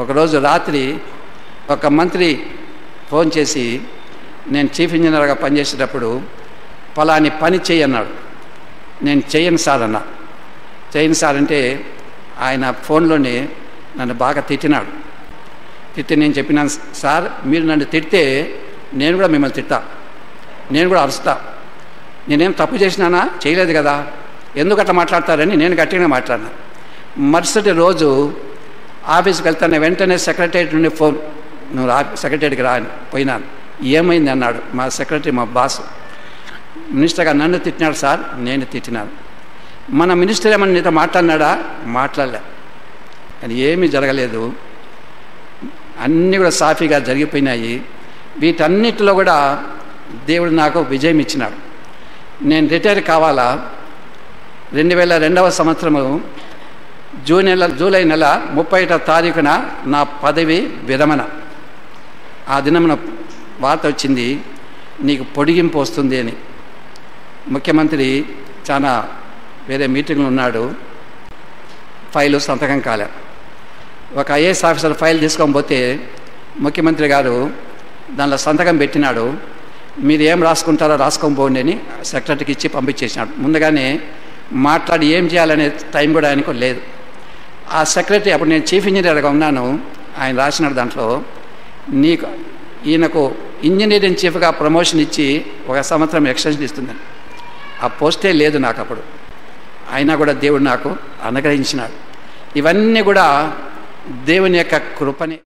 ఒకరోజు రాత్రి ఒక మంత్రి ఫోన్ చేసి, నేను చీఫ్ ఇంజనీర్గా పనిచేసేటప్పుడు పలాని పని చెయ్యి అన్నాడు. నేను చెయ్యను సార్ అన్నా. చెయ్యను సార్ అంటే ఆయన ఫోన్లోనే నన్ను బాగా తిట్టినాడు. తిట్టి నేను చెప్పినాను, సార్ మీరు నన్ను తిడితే నేను కూడా మిమ్మల్ని తిట్టా, నేను కూడా అరుస్తా. నేనేం తప్పు చేసినానా? చేయలేదు కదా, ఎందుకు అట్లా మాట్లాడతారని నేను గట్టిగా మాట్లాడినా. మరుసటి రోజు ఆఫీస్కి వెళ్తాను, వెంటనే సెక్రటరీ నుండి ఫోన్, నువ్వు సెక్రటరీకి రా అని పోయినాను. ఏమైంది అన్నాడు మా సెక్రటరీ, మా బాస్. మినిస్టర్గా నన్ను తిట్టినాడు సార్. నేను తిట్టినాను. మన మినిస్టర్ ఏమన్నా నీతో మాట్లాడినాడా? మాట్లాడలే. అది ఏమీ జరగలేదు, అన్నీ కూడా సాఫీగా జరిగిపోయినాయి. వీటన్నిటిలో కూడా దేవుడు నాకు విజయం ఇచ్చినాడు. నేను రిటైర్ కావాలా 2002వ సంవత్సరము జూలై నెల 31వ తారీఖున నా పదవి విరమణ. ఆ దినమున వార్త వచ్చింది, నీకు పొడిగింపు వస్తుంది అని. ముఖ్యమంత్రి చాలా వేరే మీటింగ్లు ఉన్నాడు, ఫైలు సంతకం కాలే. ఒక ఐఏఎస్ ఆఫీసర్ ఫైల్ తీసుకొని పోతే ముఖ్యమంత్రి గారు దానిలో సంతకం పెట్టినాడు. మీరు ఏం రాసుకుంటారో రాసుకొని పోండి అని సెక్రటరీకి ఇచ్చి పంపించేసినాడు. ముందుగానే మాట్లాడి ఏం చేయాలనే టైం కూడా ఆయనకు లేదు. ఆ సెక్రటరీ, అప్పుడు నేను చీఫ్ ఇంజనీర్గా ఉన్నాను, ఆయన రాసినాడు దాంట్లో, నీకు ఈయనకు ఇంజనీరింగ్ చీఫ్గా ప్రమోషన్ ఇచ్చి 1 సంవత్సరం ఎక్స్టెన్షన్ ఇస్తుందని. ఆ పోస్టే లేదు నాకు అప్పుడు. అయినా కూడా దేవుడు నాకు అనుగ్రహించినాడు. ఇవన్నీ కూడా దేవుని యొక్క కృపని.